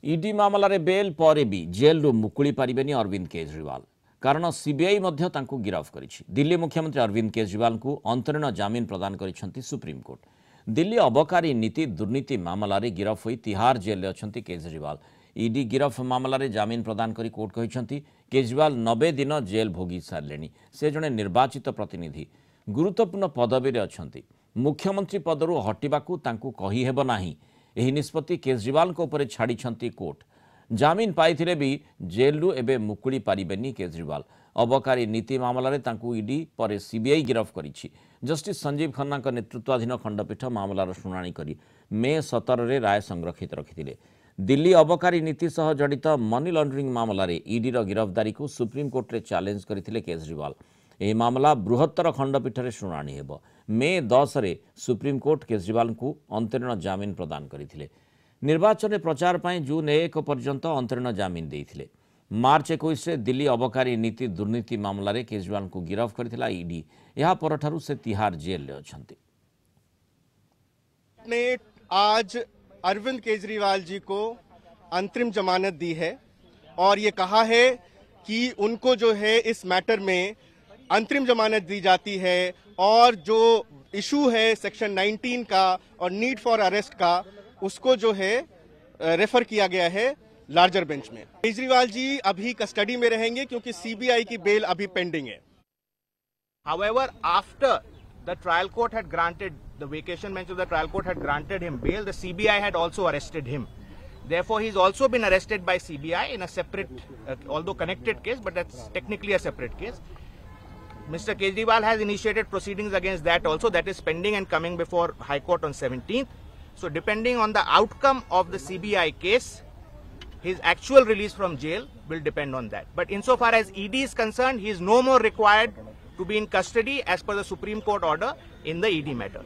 ED मामलार bell पर भी jail मुकुली पारिबेनी Arvind Kejriwal कारण सीबीआई गिरफ करिछि। दिल्ली मुख्यमंत्री अरविंद केजरीवाल को अंतरीण जमीन प्रदान करिसेंति सुप्रीम कोर्ट। दिल्ली अबकारी नीति दुर्नीति मामलार गिरफ होई तिहार जेल में अछंती केजरीवाल। इडी गिरफ मामलार जमीन प्रदान करी कोर्ट कहिसेंति केजरीवाल 90 दिन जेल भोगी सारे। से जड़े निर्वाचित प्रतिनिधि गुरुत्वपूर्ण पदवी रे अछंती। मुख्यमंत्री पदरू हटिबाकू तांकू कहि हेबो नाही। एही निष्पत्ति केजरीवाल को ऊपर छाड़ी कोर्ट। जामीन पाइथिले भी जेलू एबे मुकुली पारिबेनी केजरीवाल। अबकारी नीति मामलार तांकू इडी पर सीबीआई गिरफ करिछि। जस्टिस संजीव खन्ना नेतृत्वाधीन खंडपीठ मामलार शुणाणी करी मे 17 रे राय संरक्षित रखिथिले। दिल्ली अबकारी नीति सह जड़ित मनी लॉन्ड्रिंग मामलार इडीर गिरफ्तारी को सुप्रीम कोर्ट रे चैलेंज करथिले केजरीवाल। यह मामला बृहत्तर खंडपीठ में शुणाणी हेब। मे 10 रे सुप्रीम कोर्ट केजरीवाल को अंतरीण जमीन प्रदान करथिले। निर्वाचन प्रचार पर जून 1 पर्यंत अंतरीण जमीन देथिले। मार्च 21 रे दिल्ली अबकारी नीति दुर्नीति मामलार केजरीवाल को गिरफ करथिला ईडी। यह परठारु से तिहार जेल में अछंती। ने आज अरविंद केजरीवाल जी को अंतरिम जमानत दी है और ये कहा है कि उनको जो है इस मैटर में अंतरिम जमानत दी जाती है और जो इशू है सेक्शन 19 का और नीड फॉर अरेस्ट का उसको जो है रेफर किया गया है लार्जर बेंच में। केजरीवाल जी अभी कस्टडी में रहेंगे क्योंकि सीबीआई की बेल अभी पेंडिंग है। However, after the trial court had granted the vacation bench of the trial court had granted him bail, the CBI had also arrested him. Therefore, he's also been arrested by CBI in a separate, although connected case, but that's technically a separate case. Mr. Kejriwal has initiated proceedings against that also, that is pending and coming before High Court on 17th. So depending on the outcome of the CBI case, his actual release from jail will depend on that. But insofar as ED is concerned, he is no more required to be in custody as per the Supreme Court order in the ED matter.